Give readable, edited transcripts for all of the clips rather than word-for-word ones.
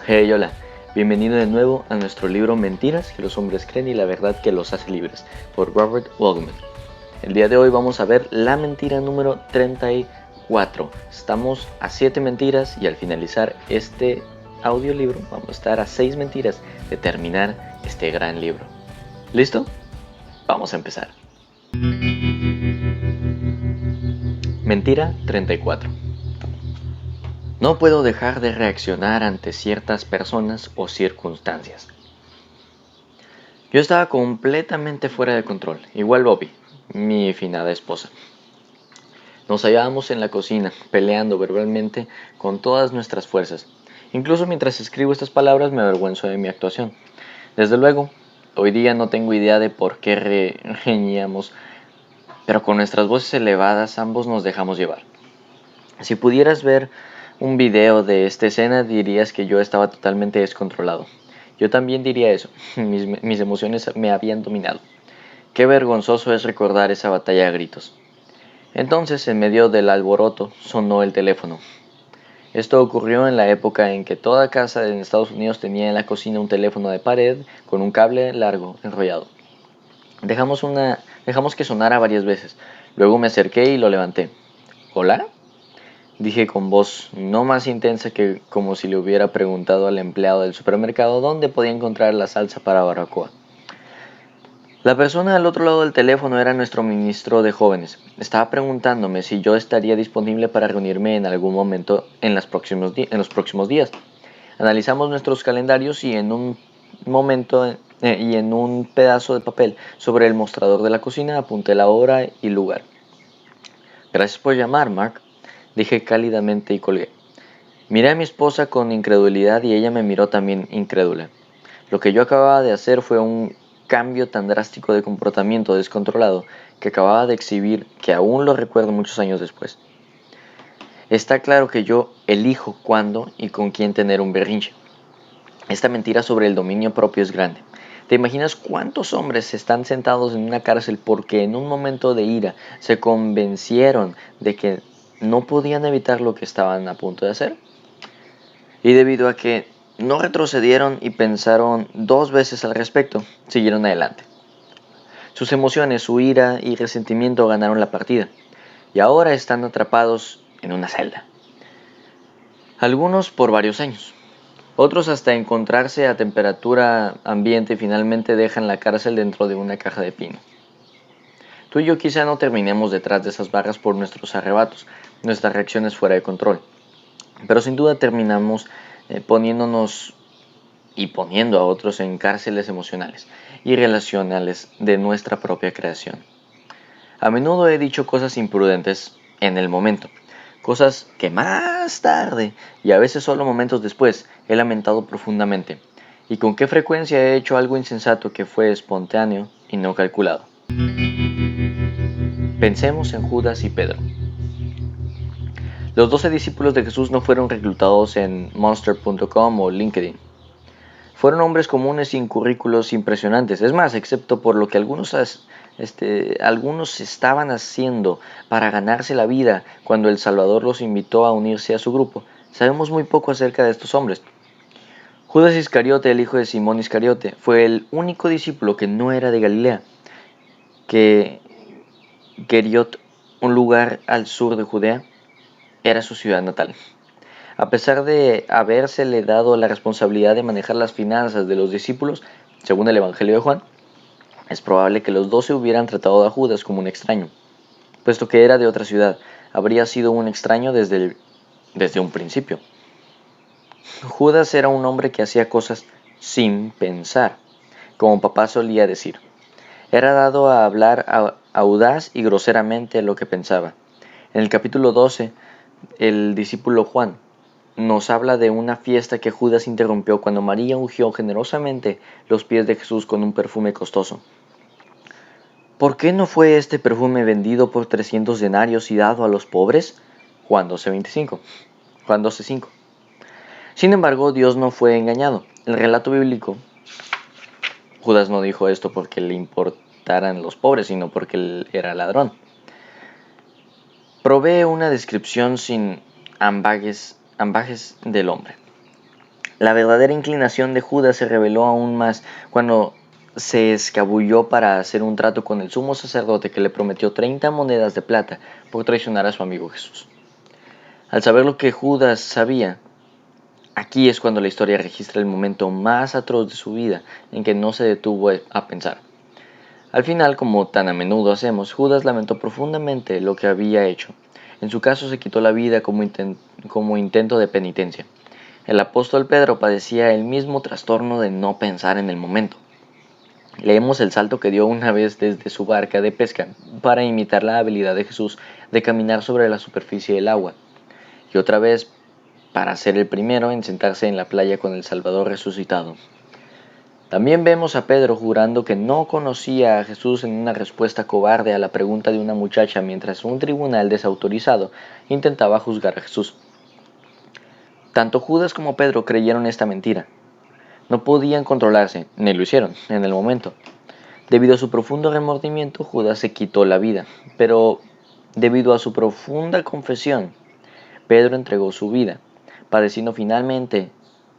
Hey, hola, bienvenido de nuevo a nuestro libro Mentiras que los hombres creen y la verdad que los hace libres, por Robert Waldman. El día de hoy vamos a ver la mentira número 34. Estamos a 7 mentiras y al finalizar este audiolibro vamos a estar a 6 mentiras de terminar este gran libro. ¿Listo? Vamos a empezar. Mentira 34. No puedo dejar de reaccionar ante ciertas personas o circunstancias. Yo estaba completamente fuera de control, igual Bobby, mi finada esposa. Nos hallábamos en la cocina, peleando verbalmente con todas nuestras fuerzas. Incluso mientras escribo estas palabras me avergüenzo de mi actuación. Desde luego, hoy día no tengo idea de por qué reñíamos, pero con nuestras voces elevadas ambos nos dejamos llevar. Si pudieras ver un video de esta escena dirías que yo estaba totalmente descontrolado. Yo también diría eso, mis emociones me habían dominado. Qué vergonzoso es recordar esa batalla a gritos. Entonces, en medio del alboroto, sonó el teléfono. Esto ocurrió en la época en que toda casa en Estados Unidos tenía en la cocina un teléfono de pared con un cable largo enrollado. Dejamos que sonara varias veces. Luego me acerqué y lo levanté. ¿Hola? Dije con voz no más intensa que como si le hubiera preguntado al empleado del supermercado dónde podía encontrar la salsa para barbacoa. La persona al otro lado del teléfono era nuestro ministro de jóvenes. Estaba preguntándome si yo estaría disponible para reunirme en algún momento en los próximos días. Analizamos nuestros calendarios y en un pedazo de papel sobre el mostrador de la cocina apunté la hora y lugar. Gracias por llamar, Mark, dije cálidamente y colgué. Miré a mi esposa con incredulidad y ella me miró también incrédula. Lo que yo acababa de hacer fue un cambio tan drástico de comportamiento descontrolado que acababa de exhibir que aún lo recuerdo muchos años después. Está claro que yo elijo cuándo y con quién tener un berrinche. Esta mentira sobre el dominio propio es grande. ¿Te imaginas cuántos hombres están sentados en una cárcel porque en un momento de ira se convencieron de que no podían evitar lo que estaban a punto de hacer? Y debido a que no retrocedieron y pensaron dos veces al respecto, siguieron adelante. Sus emociones, su ira y resentimiento ganaron la partida, y ahora están atrapados en una celda. Algunos por varios años, otros hasta encontrarse a temperatura ambiente y finalmente dejan la cárcel dentro de una caja de pino. Tú y yo quizá no terminemos detrás de esas barras por nuestros arrebatos, nuestras reacciones fuera de control, pero sin duda terminamos poniéndonos y poniendo a otros en cárceles emocionales y relacionales de nuestra propia creación. A menudo he dicho cosas imprudentes en el momento, cosas que más tarde y a veces solo momentos después he lamentado profundamente. ¿Y con qué frecuencia he hecho algo insensato que fue espontáneo y no calculado? Pensemos en Judas y Pedro. Los 12 discípulos de Jesús no fueron reclutados en Monster.com o LinkedIn. Fueron hombres comunes sin currículos impresionantes. Es más, excepto por lo que algunos estaban haciendo para ganarse la vida cuando el Salvador los invitó a unirse a su grupo, sabemos muy poco acerca de estos hombres. Judas Iscariote, el hijo de Simón Iscariote, fue el único discípulo que no era de Galilea, que Geriot, un lugar al sur de Judea, era su ciudad natal. A pesar de habérsele dado la responsabilidad de manejar las finanzas de los discípulos, según el Evangelio de Juan, es probable que los 12 hubieran tratado a Judas como un extraño, puesto que era de otra ciudad, habría sido un extraño desde un principio. Judas era un hombre que hacía cosas sin pensar, como papá solía decir. Era dado a hablar audaz y groseramente lo que pensaba. En el capítulo 12, el discípulo Juan nos habla de una fiesta que Judas interrumpió cuando María ungió generosamente los pies de Jesús con un perfume costoso. ¿Por qué no fue este perfume vendido por 300 denarios y dado a los pobres? Juan 12:25. Juan 12:5. Sin embargo, Dios no fue engañado. En el relato bíblico, Judas no dijo esto porque le importaran los pobres, sino porque él era ladrón. Provee una descripción sin ambages del hombre. La verdadera inclinación de Judas se reveló aún más cuando se escabulló para hacer un trato con el sumo sacerdote que le prometió 30 monedas de plata por traicionar a su amigo Jesús. Al saber lo que Judas sabía, aquí es cuando la historia registra el momento más atroz de su vida en que no se detuvo a pensar. Al final, como tan a menudo hacemos, Judas lamentó profundamente lo que había hecho. En su caso se quitó la vida como intento de penitencia. El apóstol Pedro padecía el mismo trastorno de no pensar en el momento. Leemos el salto que dio una vez desde su barca de pesca para imitar la habilidad de Jesús de caminar sobre la superficie del agua, y otra vez para ser el primero en sentarse en la playa con el Salvador resucitado. También vemos a Pedro jurando que no conocía a Jesús en una respuesta cobarde a la pregunta de una muchacha mientras un tribunal desautorizado intentaba juzgar a Jesús. Tanto Judas como Pedro creyeron esta mentira. No podían controlarse, ni lo hicieron en el momento. Debido a su profundo remordimiento, Judas se quitó la vida, pero debido a su profunda confesión, Pedro entregó su vida, padeciendo finalmente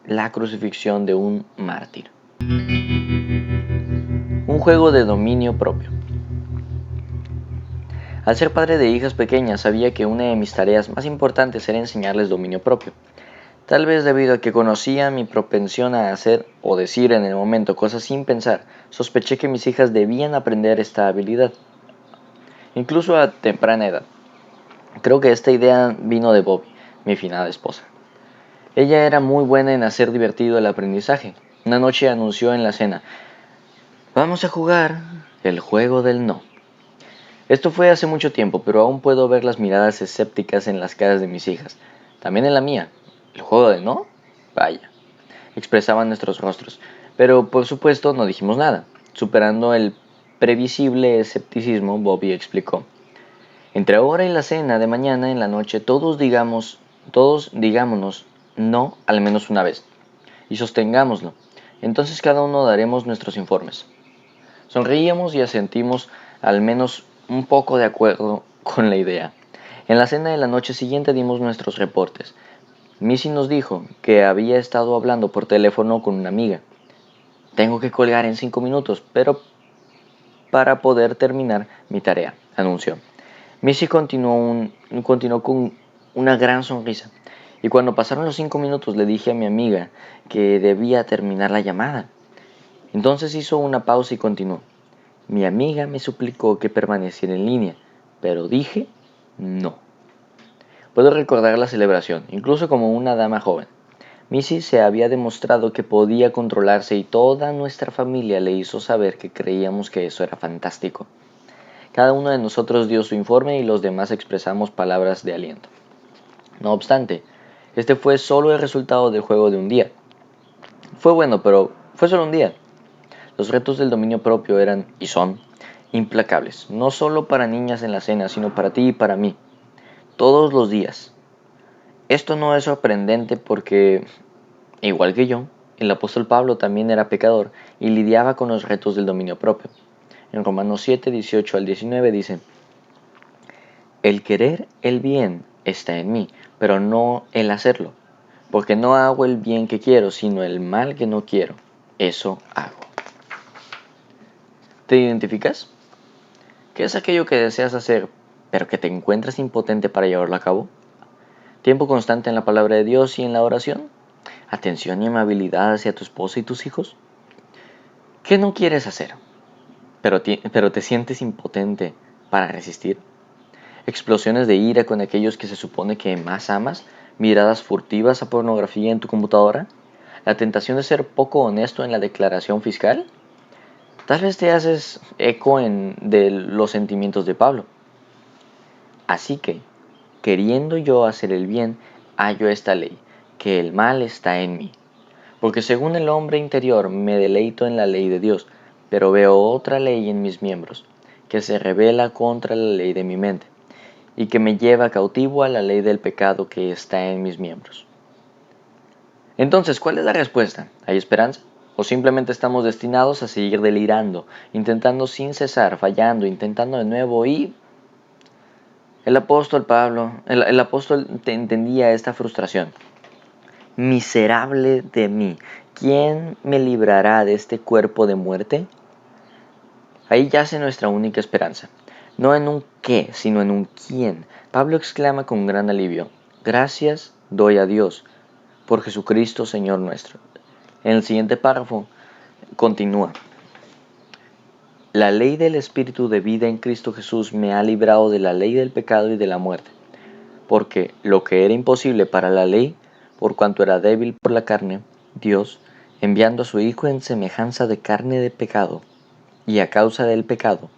la crucifixión de un mártir. Un juego de dominio propio. Al ser padre de hijas pequeñas, sabía que una de mis tareas más importantes era enseñarles dominio propio. Tal vez debido a que conocía mi propensión a hacer o decir en el momento cosas sin pensar, sospeché que mis hijas debían aprender esta habilidad, incluso a temprana edad. Creo que esta idea vino de Bobby, mi finada esposa. Ella era muy buena en hacer divertido el aprendizaje. Una noche anunció en la cena: "Vamos a jugar el juego del no". Esto fue hace mucho tiempo, pero aún puedo ver las miradas escépticas en las caras de mis hijas. También en la mía. ¿El juego del no? Vaya, expresaban nuestros rostros. Pero por supuesto no dijimos nada. Superando el previsible escepticismo, Bobby explicó: entre ahora y la cena de mañana en la noche, todos digámonos no al menos una vez. Y sostengámoslo. Entonces cada uno daremos nuestros informes. Sonreíamos y asentimos, al menos un poco de acuerdo con la idea. En la cena de la noche siguiente dimos nuestros reportes. Missy nos dijo que había estado hablando por teléfono con una amiga. Tengo que colgar en 5 minutos, pero para poder terminar mi tarea, anunció. Missy continuó con una gran sonrisa. Y cuando pasaron los 5 minutos le dije a mi amiga que debía terminar la llamada. Entonces hizo una pausa y continuó. Mi amiga me suplicó que permaneciera en línea, pero dije no. Puedo recordar la celebración, incluso como una dama joven. Missy se había demostrado que podía controlarse y toda nuestra familia le hizo saber que creíamos que eso era fantástico. Cada uno de nosotros dio su informe y los demás expresamos palabras de aliento. No obstante, este fue solo el resultado del juego de un día. Fue bueno, pero fue solo un día. Los retos del dominio propio eran, y son, implacables, no solo para niñas en la cena, sino para ti y para mí, todos los días. Esto no es sorprendente porque, igual que yo, el apóstol Pablo también era pecador y lidiaba con los retos del dominio propio. En Romanos 7, 18 al 19 dice: el querer el bien está en mí, pero no el hacerlo, porque no hago el bien que quiero, sino el mal que no quiero. Eso hago. ¿Te identificas? ¿Qué es aquello que deseas hacer, pero que te encuentras impotente para llevarlo a cabo? ¿Tiempo constante en la palabra de Dios y en la oración? ¿Atención y amabilidad hacia tu esposa y tus hijos? ¿Qué no quieres hacer, pero te sientes impotente para resistir? ¿Explosiones de ira con aquellos que se supone que más amas? ¿Miradas furtivas a pornografía en tu computadora? ¿La tentación de ser poco honesto en la declaración fiscal? Tal vez te haces eco de los sentimientos de Pablo. Así que, queriendo yo hacer el bien, hallo esta ley, que el mal está en mí. Porque según el hombre interior me deleito en la ley de Dios, pero veo otra ley en mis miembros, que se rebela contra la ley de mi mente, y que me lleva cautivo a la ley del pecado que está en mis miembros. Entonces, ¿cuál es la respuesta? ¿Hay esperanza? ¿O simplemente estamos destinados a seguir delirando, intentando sin cesar, fallando, intentando de nuevo y... El apóstol entendía esta frustración. Miserable de mí, ¿quién me librará de este cuerpo de muerte? Ahí yace nuestra única esperanza, no en un qué, sino en un quién. Pablo exclama con gran alivio: gracias doy a Dios por Jesucristo Señor nuestro. En el siguiente párrafo continúa: la ley del Espíritu de vida en Cristo Jesús me ha librado de la ley del pecado y de la muerte, porque lo que era imposible para la ley, por cuanto era débil por la carne, Dios, enviando a su Hijo en semejanza de carne de pecado, y a causa del pecado,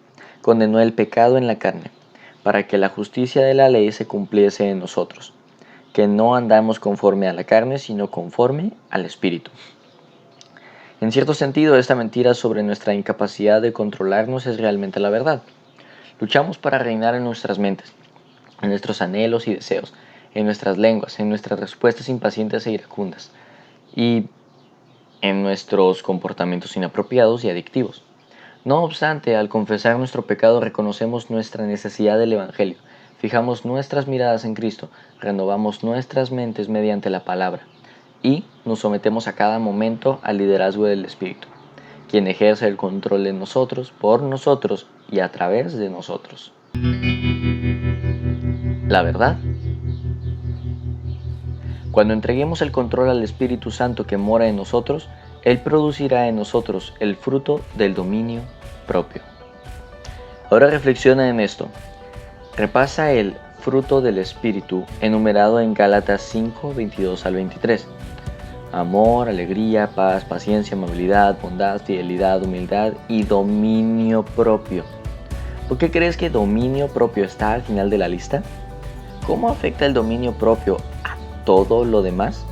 condenó el pecado en la carne, para que la justicia de la ley se cumpliese en nosotros, que no andamos conforme a la carne, sino conforme al Espíritu. En cierto sentido, esta mentira sobre nuestra incapacidad de controlarnos es realmente la verdad. Luchamos para reinar en nuestras mentes, en nuestros anhelos y deseos, en nuestras lenguas, en nuestras respuestas impacientes e iracundas, y en nuestros comportamientos inapropiados y adictivos. No obstante, al confesar nuestro pecado reconocemos nuestra necesidad del Evangelio, fijamos nuestras miradas en Cristo, renovamos nuestras mentes mediante la palabra y nos sometemos a cada momento al liderazgo del Espíritu, quien ejerce el control de nosotros, por nosotros y a través de nosotros. La verdad. Cuando entreguemos el control al Espíritu Santo que mora en nosotros, Él producirá en nosotros el fruto del dominio propio. Ahora reflexiona en esto. Repasa el fruto del Espíritu enumerado en Gálatas 5, 22 al 23. Amor, alegría, paz, paciencia, amabilidad, bondad, fidelidad, humildad y dominio propio. ¿Por qué crees que dominio propio está al final de la lista? ¿Cómo afecta el dominio propio a todo lo demás?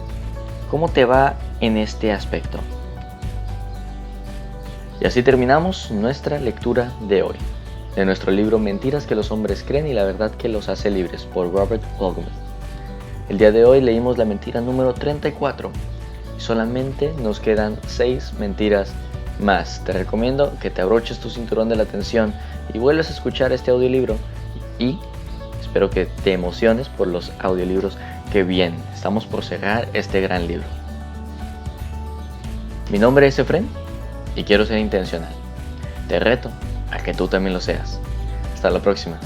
¿Cómo te va en este aspecto? Y así terminamos nuestra lectura de hoy, de nuestro libro Mentiras que los hombres creen y la verdad que los hace libres, por Robert Ogilvy. El día de hoy leímos la mentira número 34 y solamente nos quedan 6 mentiras más. Te recomiendo que te abroches tu cinturón de la atención y vuelvas a escuchar este audiolibro y espero que te emociones por los audiolibros que vienen. Estamos por cerrar este gran libro. Mi nombre es Efren y quiero ser intencional. Te reto a que tú también lo seas. Hasta la próxima.